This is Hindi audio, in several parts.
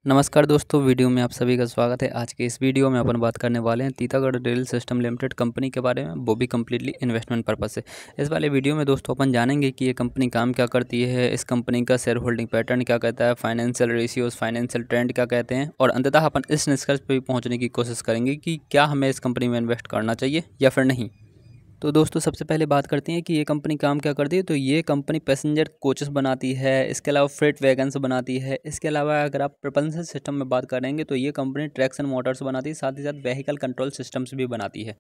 नमस्कार दोस्तों, वीडियो में आप सभी का स्वागत है। आज के इस वीडियो में अपन बात करने वाले हैं Titagarh rail system limited company के बारे में, वो भी कम्प्लीटली इन्वेस्टमेंट पर्पस से। इस वाले वीडियो में दोस्तों अपन जानेंगे कि ये कंपनी काम क्या करती है, इस कंपनी का शेयर होल्डिंग पैटर्न क्या कहता है, फाइनेंशियल रेशियोज, फाइनेंशियल ट्रेंड क्या कहते हैं, और अंततः अपन इस निष्कर्ष पर भी पहुँचने की कोशिश करेंगे कि क्या हमें इस कंपनी में इन्वेस्ट करना चाहिए या फिर नहीं। तो दोस्तों सबसे पहले बात करते हैं कि ये कंपनी काम क्या करती है। तो ये कंपनी पैसेंजर कोचेस बनाती है, इसके अलावा फ्रेट वैगन्स बनाती है। इसके अलावा अगर आप प्रपल्सन सिस्टम में बात करेंगे तो ये कंपनी ट्रैक्शन मोटर्स बनाती है, साथ ही साथ व्हीकल कंट्रोल सिस्टम्स भी बनाती है।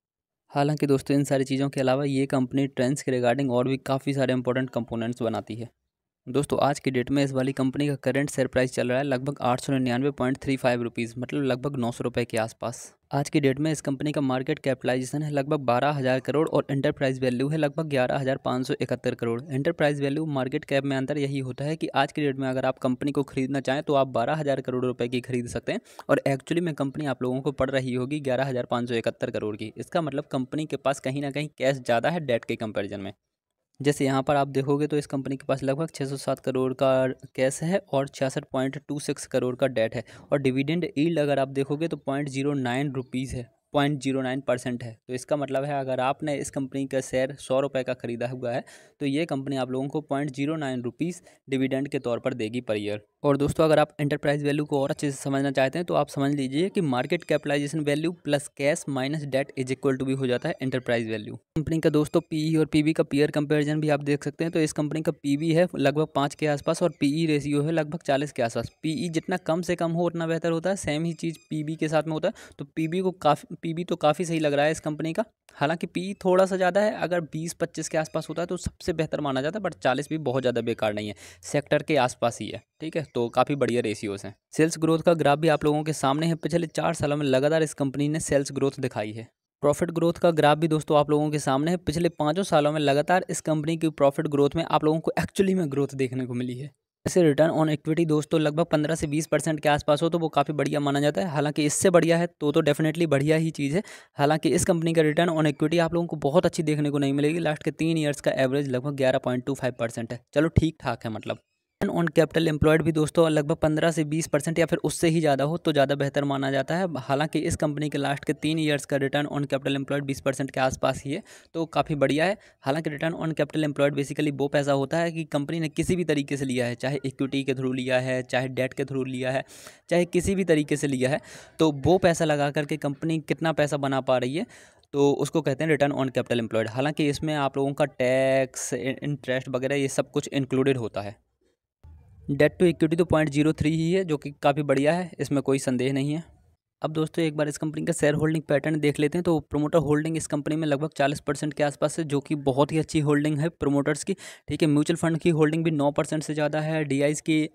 हालांकि दोस्तों इन सारी चीज़ों के अलावा ये कंपनी ट्रेंड्स के रिगार्डिंग और भी काफ़ी सारे इंपॉर्टेंट कंपोनेंट्स बनाती है। दोस्तों आज की डेट में इस वाली कंपनी का करंट शेयर प्राइस चल रहा है लगभग 899.35 रुपीज़, मतलब लगभग 900 रुपये के आसपास। आज की डेट में इस कंपनी का मार्केट कैपिटलाइजेशन है लगभग 12,000 करोड़ और एंटरप्राइज वैल्यू है लगभग 11,571 crore. Enterprise value market cap में अंतर यही होता है कि आज की डेट में अगर आप कंपनी को खरीदना चाहें तो आप 12,000 करोड़ रुपए की खरीद सकते हैं, और एक्चुअली में कंपनी आप लोगों को पड़ रही होगी 11,571 करोड़ की। इसका मतलब कंपनी के पास कहीं ना कहीं कैश ज़्यादा है डेट के कंपेरिजन में। जैसे यहाँ पर आप देखोगे तो इस कंपनी के पास लगभग 607 करोड़ का कैश है और 66.26 करोड़ का डेट है, और डिविडेंड यील्ड अगर आप देखोगे तो 0.09 रुपीज़ है, 0.09% है। तो इसका मतलब है अगर आपने इस कंपनी का शेयर 100 रुपये का खरीदा हुआ है तो ये कंपनी आप लोगों को 0.09 रुपीज़ डिविडेंड के तौर पर देगी पर ईयर। और दोस्तों अगर आप एंटरप्राइज वैल्यू को और अच्छे से समझना चाहते हैं तो आप समझ लीजिए कि market capitalization value plus cash minus debt is equal to भी हो जाता है एंटरप्राइज वैल्यू। कंपनी का दोस्तों पीई और पीबी का पीयर कंपैरिजन भी आप देख सकते हैं। तो इस कंपनी का पीबी है लगभग 5 के आसपास और पीई रेशियो है लगभग 40 के आसपास। पीई जितना कम से कम हो उतना बेहतर होता है, सेम ही चीज़ पीबी के साथ में होता है। तो पीबी तो काफ़ी सही लग रहा है इस कंपनी का। हालांकि पी थोड़ा सा ज़्यादा है, अगर 20-25 के आसपास होता है तो सबसे बेहतर माना जाता है, बट 40 भी बहुत ज़्यादा बेकार नहीं है, सेक्टर के आसपास ही है। ठीक है, तो काफ़ी बढ़िया रेशियोज हैं। सेल्स ग्रोथ का ग्राफ भी आप लोगों के सामने है। पिछले 4 सालों में लगातार इस कंपनी ने सेल्स ग्रोथ दिखाई है। प्रॉफिट ग्रोथ का ग्राफ भी दोस्तों आप लोगों के सामने है। पिछले 5 सालों में लगातार इस कंपनी की प्रॉफिट ग्रोथ में आप लोगों को एक्चुअली में ग्रोथ देखने को मिली है। जैसे रिटर्न ऑन इक्विटी दोस्तों लगभग 15 से 20% के आसपास हो तो वो काफ़ी बढ़िया माना जाता है। हालांकि इससे बढ़िया है तो डेफिनेटली बढ़िया ही चीज़ है। हालांकि इस कंपनी का रिटर्न ऑन इक्विटी आप लोगों को बहुत अच्छी देखने को नहीं मिलेगी। लास्ट के 3 ईयर्स का एवरेज लगभग 11.25% है। चलो ठीक ठाक है। मतलब रिटर्न ऑन कैपिटल एम्प्लॉयड भी दोस्तों लगभग 15 से 20% या फिर उससे ही ज़्यादा हो तो ज़्यादा बेहतर माना जाता है। हालांकि इस कंपनी के लास्ट के 3 ईयर्स का रिटर्न ऑन कैपिटल एम्प्लॉयड 20% के आसपास ही है, तो काफ़ी बढ़िया है। हालांकि return on capital employed basically वो पैसा होता है कि कंपनी ने किसी भी तरीके से लिया है, चाहे इक्विटी के थ्रू लिया है, चाहे डेट के थ्रू लिया है, चाहे किसी भी तरीके से लिया है, तो वो पैसा लगा करके कंपनी कितना पैसा बना पा रही है तो उसको कहते हैं रिटर्न ऑन कैपिटल एम्प्लॉयड। हालांकि इसमें आप लोगों का टैक्स, इंटरेस्ट वगैरह ये सब कुछ इंक्लूडेड होता है। डेट टू इक्विटी तो 0.03 ही है, जो कि काफ़ी बढ़िया है, इसमें कोई संदेह नहीं है। अब दोस्तों एक बार इस कंपनी का शेयर होल्डिंग पैटर्न देख लेते हैं। तो प्रोमोटर होल्डिंग इस कंपनी में लगभग 40% के आसपास है, जो कि बहुत ही अच्छी होल्डिंग है प्रोमोटर्स की। ठीक है, म्यूचुअल फंड की होल्डिंग भी 9% से ज़्यादा है। डीआईज की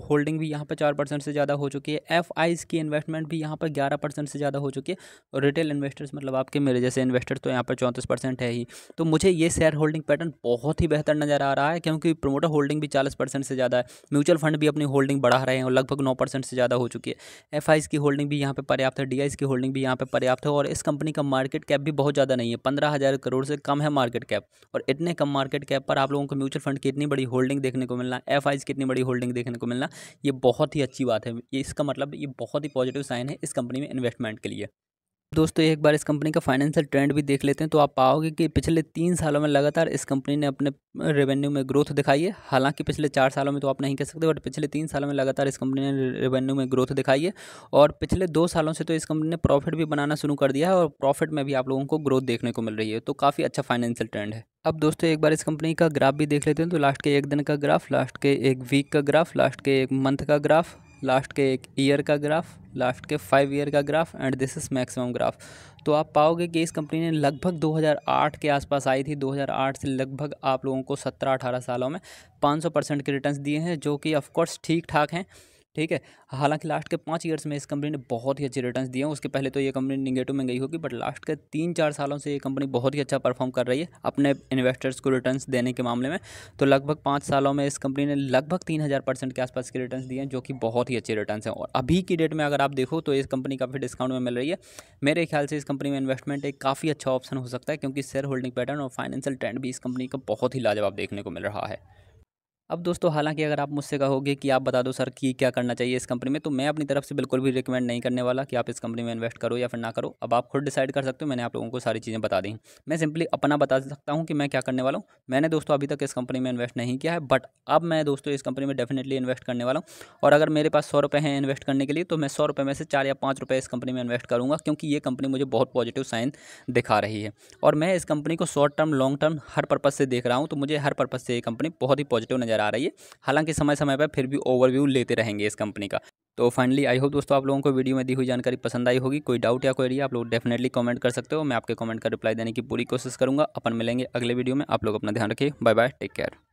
होल्डिंग भी यहाँ पर 4% से ज़्यादा हो चुकी है। एफआईज की इन्वेस्टमेंट भी यहाँ पर 11% से ज़्यादा हो चुकी है। और रिटेल इन्वेस्टर्स मतलब आपके मेरे जैसे इन्वेस्टर तो यहाँ पर 34% है ही। तो मुझे ये शेयर होल्डिंग पैटर्न बहुत ही बेहतर नज़र आ रहा है, क्योंकि प्रोमोटर होल्डिंग भी 40% से ज़्यादा है। म्यूचुअल फंड भी अपनी होल्डिंग बढ़ा रहे हैं और लगभग 9% से ज़्यादा हो चुकी है। एफआईज की होल्डिंग भी यहाँ पे पर्याप्त है, डीआईज की होल्डिंग भी यहाँ पे पर्याप्त है। और इस कंपनी का मार्केट कैप भी बहुत ज़्यादा नहीं है, 15,000 करोड़ से कम है मार्केट कैप। और इतने कम मार्केट कैप पर आप लोगों को म्यूचुअल फंड की इतनी बड़ी होल्डिंग देखने को मिलना, एफआईज की इतनी बड़ी होल्डिंग देखने को मिलना, ये बहुत ही अच्छी बात है। ये इसका मतलब ये बहुत ही पॉजिटिव साइन है इस कंपनी में इन्वेस्टमेंट के लिए। दोस्तों एक बार इस कंपनी का फाइनेंशियल ट्रेंड भी देख लेते हैं तो आप पाओगे कि पिछले 3 सालों में लगातार इस कंपनी ने अपने रेवेन्यू में ग्रोथ दिखाई है। हालांकि पिछले 4 सालों में तो आप नहीं कह सकते, बट पिछले 3 सालों में लगातार इस कंपनी ने रेवेन्यू में ग्रोथ दिखाई है। और पिछले 2 सालों से तो इस कंपनी ने प्रॉफिट भी बनाना शुरू कर दिया है, और प्रॉफिट में भी आप लोगों को ग्रोथ देखने को मिल रही है। तो काफ़ी अच्छा फाइनेंशियल ट्रेंड है। अब दोस्तों एक बार इस कंपनी का ग्राफ भी देख लेते हैं। तो लास्ट के 1 दिन का ग्राफ, लास्ट के 1 वीक का ग्राफ, लास्ट के 1 मंथ का ग्राफ, लास्ट के 1 ईयर का ग्राफ, लास्ट के 5 ईयर का graph, and this is maximum graph. तो आप पाओगे कि इस कंपनी ने लगभग 2008 के आसपास आई थी, 2008 से लगभग आप लोगों को 17-18 सालों में 500% के रिटर्न्स दिए हैं, जो कि ऑफकोर्स ठीक ठाक हैं। ठीक है, हालांकि लास्ट के 5 ईयर्स में इस कंपनी ने बहुत ही अच्छे रिटर्न्स दिए हैं। उसके पहले तो ये कंपनी निगेटिव में गई होगी, बट लास्ट के 3-4 सालों से ये कंपनी बहुत ही अच्छा परफॉर्म कर रही है अपने इन्वेस्टर्स को रिटर्न्स देने के मामले में। तो लगभग 5 सालों में इस कंपनी ने लगभग 3,000% के आसपास के रिटर्न्स दिए हैं, जो कि बहुत ही अच्छे रिटर्न्स हैं। और अभी की डेट में अगर आप देखो तो इस कंपनी काफ़ी डिस्काउंट में मिल रही है। मेरे ख्याल से इस कंपनी में इन्वेस्टमेंट एक काफ़ी अच्छा ऑप्शन हो सकता है, क्योंकि शेयर होल्डिंग पैटर्न और फाइनेंशियल ट्रेंड भी इस कंपनी का बहुत ही लाजवाब देखने को मिल रहा है। अब दोस्तों हालांकि अगर आप मुझसे कहोगे कि आप बता दो सर कि क्या करना चाहिए इस कंपनी में, तो मैं अपनी तरफ से बिल्कुल भी रिकमेंड नहीं करने वाला कि आप इस कंपनी में इन्वेस्ट करो या फिर ना करो। अब आप खुद डिसाइड कर सकते हो, मैंने आप लोगों को सारी चीज़ें बता दी। मैं सिंपली अपना बता सकता हूँ कि मैं क्या करने वाला हूँ। मैंने दोस्तों अभी तक इस कंपनी में इन्वेस्ट नहीं किया है, बट अब मैं दोस्तों इस कंपनी में डेफिनेटली इन्वेस्ट करने वाला हूँ। और अगर मेरे पास 100 रुपये हैं इन्वेस्ट करने के लिए, तो मैं 100 रुपये में से 4 या 5 रुपये इस कंपनी में इन्वेस्ट करूँगा, क्योंकि ये कंपनी मुझे बहुत पॉजिटिव साइन दिखा रही है। और मैं इस कंपनी को शॉर्ट टर्म, लॉन्ग टर्म हर पर्पज़ से देख रहा हूँ, तो मुझे हर पर्पज़ से ये कंपनी बहुत ही पॉजिटिव नज़र आ रही है। हालांकि समय समय पर फिर भी ओवरव्यू लेते रहेंगे इस कंपनी का। तो फाइनली आई होप दोस्तों आप लोगों को वीडियो में दी हुई जानकारी पसंद आई होगी। कोई डाउट या क्वेरी आप लोग डेफिनेटली कमेंट कर सकते हो, मैं आपके कमेंट का रिप्लाई देने की पूरी कोशिश करूंगा। अपन मिलेंगे अगले वीडियो में, आप लोग अपना ध्यान रखिए। Bye bye, take care.